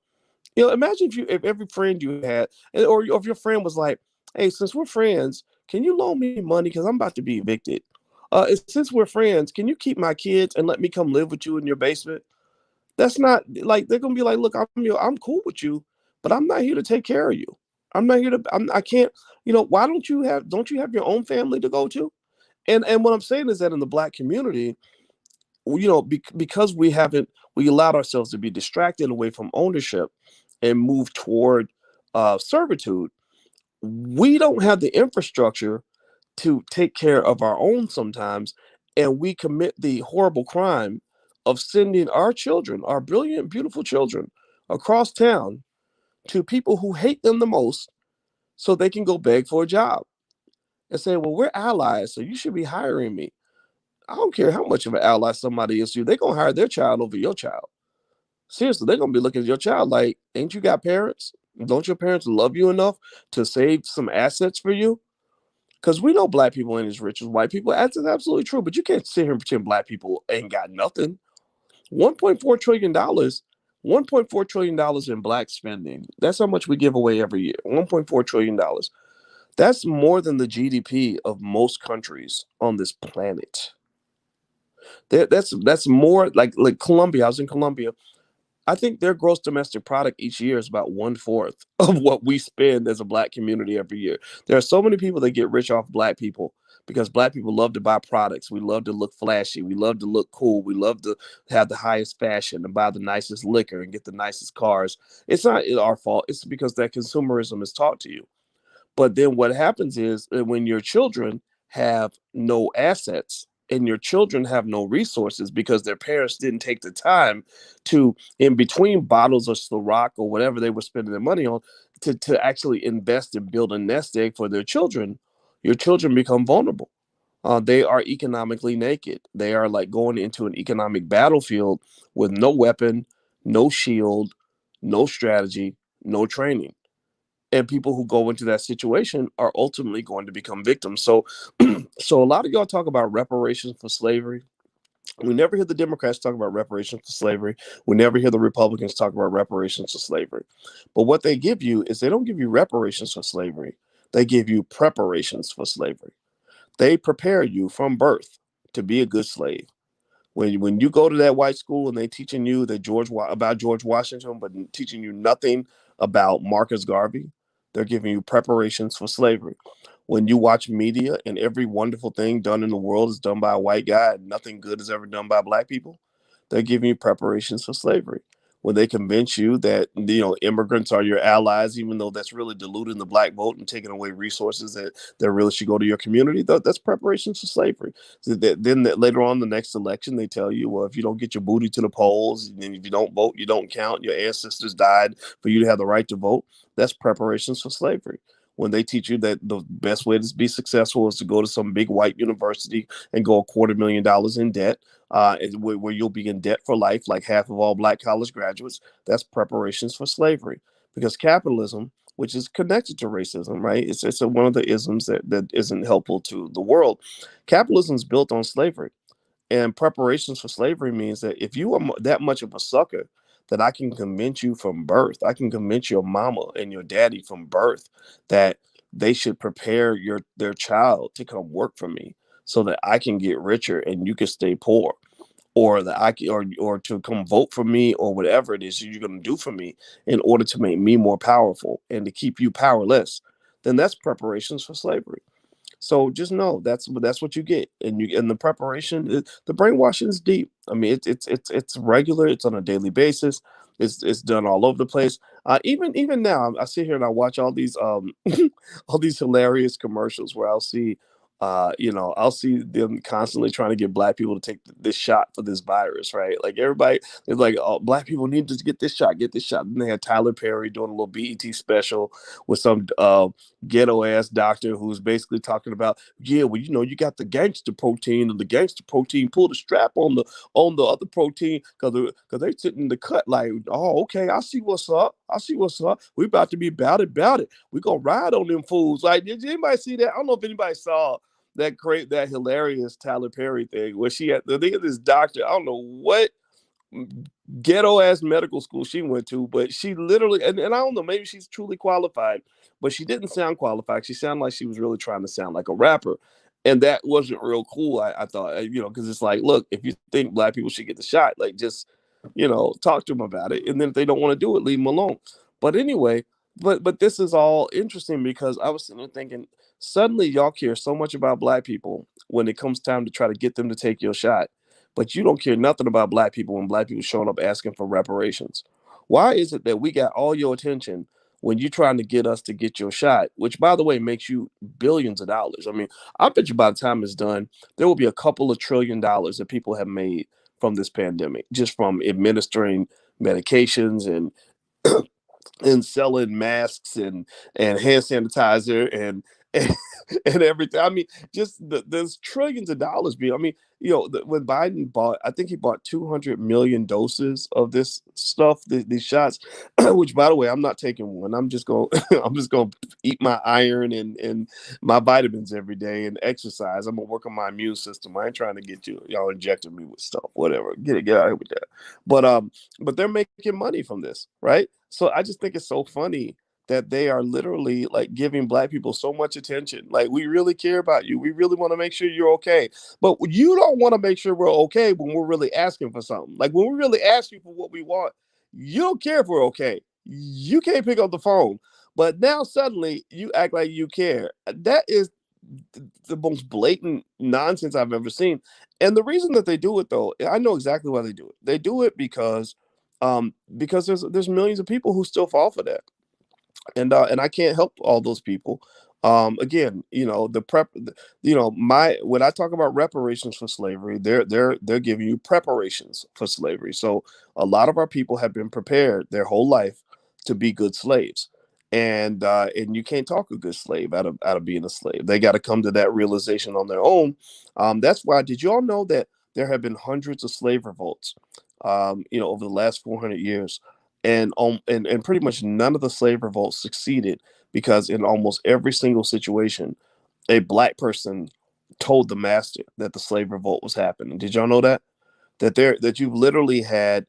Imagine if every friend you had, or if your friend was like, hey, since we're friends, can you loan me money because I'm about to be evicted? Since we're friends, can you keep my kids and let me come live with you in your basement? That's not like they're gonna be like, look, I'm cool with you, but I'm not here to take care of you. I'm not here to. I can't. Why don't you have your own family to go to? And what I'm saying is that in the black community, because we allowed ourselves to be distracted away from ownership and move toward servitude. We don't have the infrastructure to take care of our own sometimes, and we commit the horrible crime of sending our children, our brilliant, beautiful children, across town to people who hate them the most, so they can go beg for a job and say, well, we're allies, so you should be hiring me. I don't care how much of an ally somebody is to you, they're gonna hire their child over your child. Seriously, they're gonna be looking at your child like, ain't you got parents? Don't your parents love you enough to save some assets for you? Because we know black people ain't as rich as white people. That's absolutely true. But you can't sit here and pretend black people ain't got nothing. $1.4 trillion, $1.4 trillion in black spending. That's how much we give away every year. $1.4 trillion. That's more than the GDP of most countries on this planet. That's more like Colombia. I was in Colombia. I think their gross domestic product each year is about 1/4 of what we spend as a black community every year. There are so many people that get rich off black people because black people love to buy products. We love to look flashy. We love to look cool. We love to have the highest fashion and buy the nicest liquor and get the nicest cars. It's not our fault. It's because that consumerism is taught to you. But then what happens is when your children have no assets, and your children have no resources because their parents didn't take the time to, in between bottles of Ciroc or whatever they were spending their money on, to actually invest and build a nest egg for their children, your children become vulnerable. They are economically naked. They are like going into an economic battlefield with no weapon, no shield, no strategy, no training. And people who go into that situation are ultimately going to become victims. So, so a lot of y'all talk about reparations for slavery. We never hear the Democrats talk about reparations for slavery. We never hear the Republicans talk about reparations for slavery. But what they give you is they don't give you reparations for slavery. They give you preparations for slavery. They prepare you from birth to be a good slave. When you go to that white school and they teaching you that about George Washington, but teaching you nothing about Marcus Garvey, they're giving you preparations for slavery. When you watch media and every wonderful thing done in the world is done by a white guy and nothing good is ever done by black people, they're giving you preparations for slavery. When they convince you that immigrants are your allies, even though that's really diluting the black vote and taking away resources that really should go to your community, that's preparations for slavery. So then later on the next election, they tell you, well, if you don't get your booty to the polls, and if you don't vote, you don't count. Your ancestors died for you to have the right to vote. That's preparations for slavery. When they teach you that the best way to be successful is to go to some big white university and go $250,000 in debt, where you'll be in debt for life, like half of all black college graduates. That's preparations for slavery, because capitalism, which is connected to racism, right? It's one of the isms that isn't helpful to the world. Capitalism is built on slavery, and preparations for slavery means that if you are that much of a sucker, that I can convince you from birth, I can convince your mama and your daddy from birth that they should prepare their child to come work for me so that I can get richer and you can stay poor, or that I can, or to come vote for me, or whatever it is you're going to do for me in order to make me more powerful and to keep you powerless. Then that's preparations for slavery. So just know that's what you get, and the preparation, the brainwashing is deep. I mean, it's regular. It's on a daily basis. It's done all over the place. Even now, I sit here and I watch all these all these hilarious commercials where I'll see them constantly trying to get black people to take this shot for this virus, right? Like everybody is like, oh, black people need to get this shot, get this shot. And they had Tyler Perry doing a little BET special with some ghetto ass doctor who's basically talking about, yeah, well, you got the gangster protein, and the gangster protein pull the strap on the other protein because they sitting in the cut like, oh, okay, I see what's up. I see what's up. We about to be about it. We gonna ride on them fools. Like, did anybody see that? I don't know if anybody saw that hilarious Tyler Perry thing where she had the thing of this doctor. I don't know what ghetto ass medical school she went to, but she literally, and I don't know, maybe she's truly qualified, but she didn't sound qualified. She sounded like she was really trying to sound like a rapper. And that wasn't real cool. I thought, because it's like, look, if you think black people should get the shot, like just, talk to them about it. And then if they don't want to do it, leave them alone. But anyway, but this is all interesting because I was sitting there thinking, suddenly y'all care so much about black people when it comes time to try to get them to take your shot, but you don't care nothing about black people when black people showing up asking for reparations. Why is it that we got all your attention when you're trying to get us to get your shot, which by the way makes you billions of dollars? I mean, I bet you by the time it's done, there will be a couple of $1 trillion that people have made from this pandemic, just from administering medications and selling masks and hand sanitizer and, and everything. I mean, just there's trillions of dollars being. I mean, when Biden bought, I think he bought 200 million doses of this stuff, these shots. Which, by the way, I'm not taking one. I'm just going. I'm just going to eat my iron and my vitamins every day and exercise. I'm gonna work on my immune system. I ain't trying to get y'all injecting me with stuff. Whatever. Get out of here with that. But they're making money from this, right? So I just think it's so funny that they are literally like giving black people so much attention. Like, we really care about you. We really want to make sure you're okay. But you don't want to make sure we're okay when we're really asking for something. Like, when we really ask you for what we want, you don't care if we're okay. You can't pick up the phone. But now suddenly you act like you care. That is the most blatant nonsense I've ever seen. And the reason that they do it, though, I know exactly why they do it. They do it because there's millions of people who still fall for that, and I can't help all those people. Again, my when I talk about reparations for slavery, they're giving you preparations for slavery. So a lot of our people have been prepared their whole life to be good slaves, and you can't talk a good slave out of being a slave. They got to come to that realization on their own. That's why. Did you all know that there have been hundreds of slave revolts, over the last 400 years, and pretty much none of the slave revolts succeeded because in almost every single situation, a black person told the master that the slave revolt was happening. Did y'all know that? That you've literally had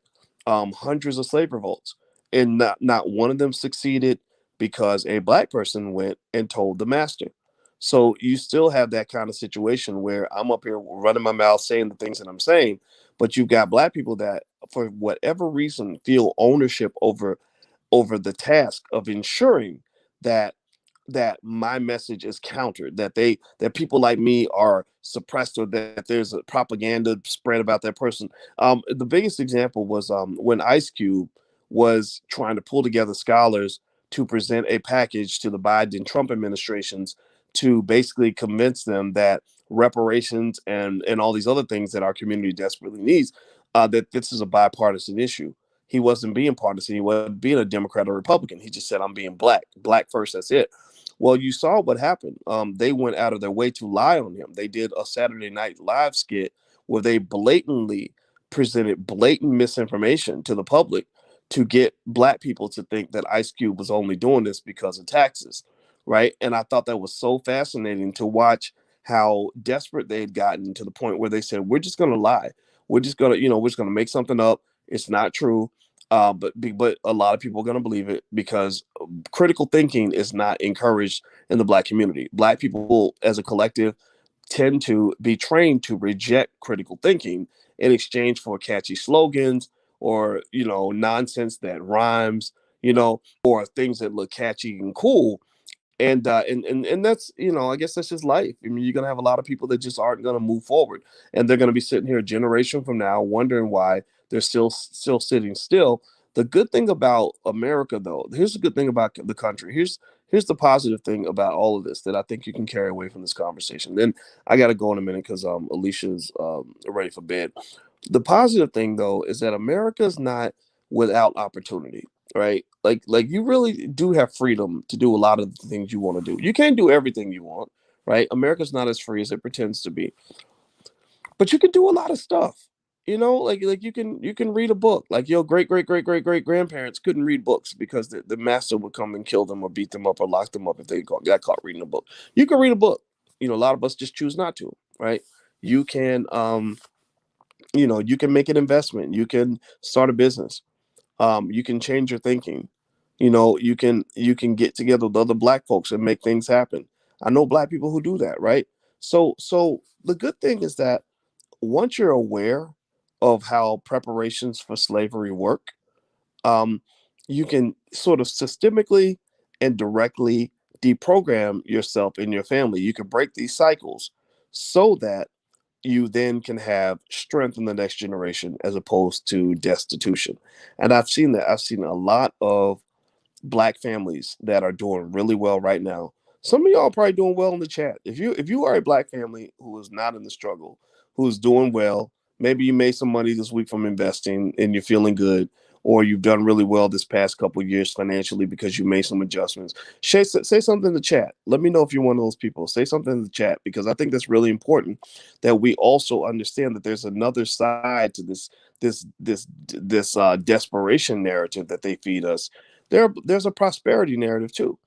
hundreds of slave revolts, and not one of them succeeded because a black person went and told the master. So you still have that kind of situation where I'm up here running my mouth saying the things that I'm saying, but you've got black people that, for whatever reason, feel ownership over the task of ensuring that my message is countered, that people like me are suppressed, or that there's a propaganda spread about that person. The biggest example was when Ice Cube was trying to pull together scholars to present a package to the Biden Trump administrations to basically convince them that reparations and all these other things that our community desperately needs, that this is a bipartisan issue. He wasn't being partisan. He wasn't being a Democrat or Republican. He just said, I'm being black first. That's it. Well, you saw what happened. They went out of their way to lie on him. They did a Saturday Night Live skit where they blatantly presented blatant misinformation to the public to get black people to think that Ice Cube was only doing this because of taxes, right? And I thought that was so fascinating to watch how desperate they had gotten to the point where they said, "We're just going to lie. We're just going to make something up. It's not true." But a lot of people are going to believe it because critical thinking is not encouraged in the black community. Black people, as a collective, tend to be trained to reject critical thinking in exchange for catchy slogans or nonsense that rhymes, or things that look catchy and cool. And that's, I guess that's just life. I mean, you're gonna have a lot of people that just aren't gonna move forward, and they're gonna be sitting here a generation from now wondering why they're still sitting still. The good thing about America, though, here's the good thing about the country. Here's the positive thing about all of this that I think you can carry away from this conversation. Then I got to go in a minute because Alicia's ready for bed. The positive thing, though, is that America's not without opportunity, right? Like you really do have freedom to do a lot of the things you want to do. You can't do everything you want, right? America's not as free as it pretends to be, but you can do a lot of stuff. Like you can read a book. Like your great grandparents couldn't read books because the master would come and kill them or beat them up or lock them up if they got caught reading a book. You can read a book. A lot of us just choose not to, right? You can you can make an investment. You can start a business. You can change your thinking. You can get together with other black folks and make things happen. I know black people who do that, right? So the good thing is that once you're aware of how preparations for slavery work, um, you can sort of systemically and directly deprogram yourself and your family. You can break these cycles so that you then can have strength in the next generation as opposed to destitution. And I've seen that. I've seen a lot of black families that are doing really well right now. Some of y'all probably doing well in the chat. If you are a black family who is not in the struggle, who's doing well, maybe you made some money this week from investing and you're feeling good, or you've done really well this past couple of years financially because you made some adjustments. Say something in the chat. Let me know if you're one of those people. Say something in the chat because I think that's really important that we also understand that there's another side to this desperation narrative that they feed us. There's a prosperity narrative too.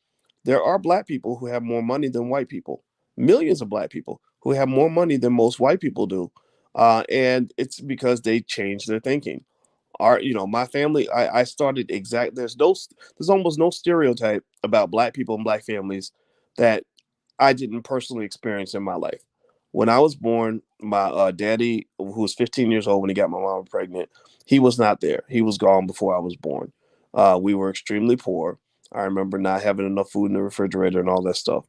There are black people who have more money than white people. Millions of black people who have more money than most white people do, and it's because they changed their thinking. My family, I started exact. There's almost no stereotype about black people and black families that I didn't personally experience in my life. When I was born, my daddy, who was 15 years old when he got my mom pregnant, he was not there. He was gone before I was born. We were extremely poor. I remember not having enough food in the refrigerator and all that stuff.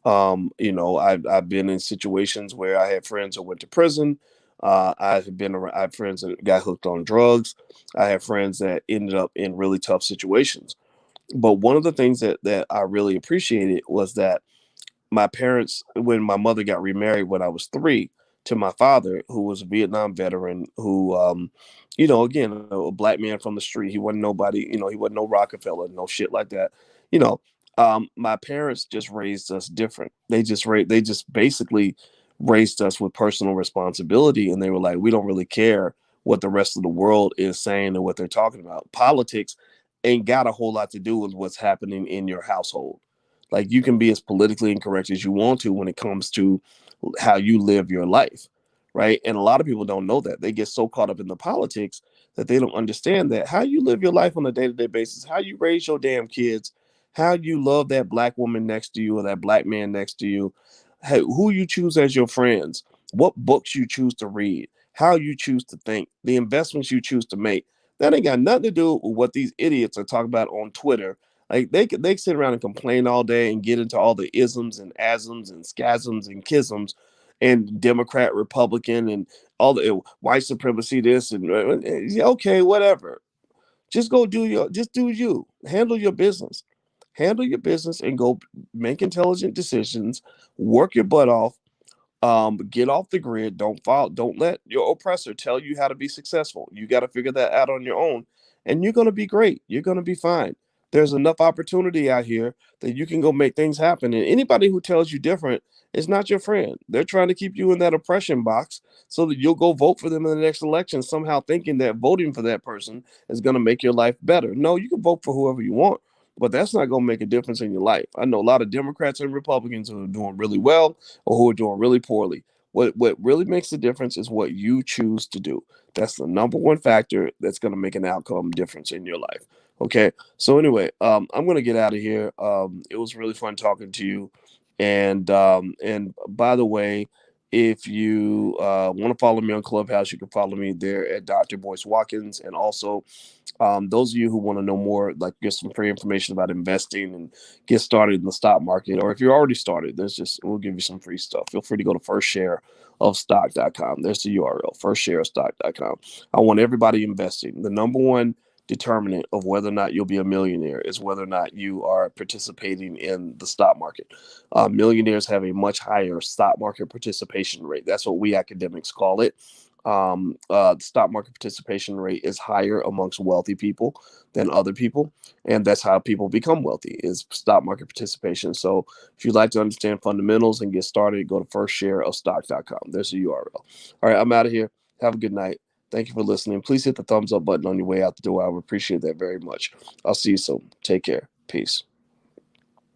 I've been in situations where I had friends who went to prison. I have friends that got hooked on drugs. I have friends that ended up in really tough situations. But one of the things that I really appreciated was that my parents, when my mother got remarried when I was 3 to my father, who was a Vietnam veteran, who, again, a black man from the street. He wasn't nobody, he wasn't no Rockefeller, no shit like that. You know, my parents just raised us different. They just basically raised us with personal responsibility, and they were like, we don't really care what the rest of the world is saying and what they're talking about. Politics ain't got a whole lot to do with what's happening in your household. Like, you can be as politically incorrect as you want to when it comes to how you live your life, right? And a lot of people don't know that. They get so caught up in the politics that they don't understand that how you live your life on a day-to-day basis, how you raise your damn kids, how you love that black woman next to you or that black man next to you, who you choose as your friends, what books you choose to read, how you choose to think, the investments you choose to make. That ain't got nothing to do with what these idiots are talking about on Twitter. Like, they sit around and complain all day and get into all the isms and asms and scasms and kisms and Democrat, Republican, and all the white supremacy, this and okay, whatever. Just do you. Handle your business and go make intelligent decisions. Work your butt off. Get off the grid. Don't let your oppressor tell you how to be successful. You got to figure that out on your own, and you're going to be great. You're going to be fine. There's enough opportunity out here that you can go make things happen, and anybody who tells you different is not your friend. They're trying to keep you in that oppression box so that you'll go vote for them in the next election, somehow thinking that voting for that person is going to make your life better. No, you can vote for whoever you want, but that's not going to make a difference in your life. I know a lot of Democrats and Republicans who are doing really well or who are doing really poorly. What really makes the difference is what you choose to do. That's the number one factor that's going to make an outcome difference in your life. Okay. So anyway, I'm going to get out of here. It was really fun talking to you. And by the way, if you want to follow me on Clubhouse, you can follow me there at Dr. Boyce Watkins. And also, those of you who want to know more, like get some free information about investing and get started in the stock market, or if you're already started, we'll give you some free stuff. Feel free to go to firstshareofstock.com. There's the URL, firstshareofstock.com. I want everybody investing. The number one determinant of whether or not you'll be a millionaire is whether or not you are participating in the stock market. Millionaires have a much higher stock market participation rate. That's what we academics call it. The stock market participation rate is higher amongst wealthy people than other people, and that's how people become wealthy, is stock market participation. So if you'd like to understand fundamentals and get started, go to firstshareofstock.com. There's the URL. All right, I'm out of here. Have a good night. Thank you for listening. Please hit the thumbs up button on your way out the door. I would appreciate that very much. I'll see you soon. Take care. Peace.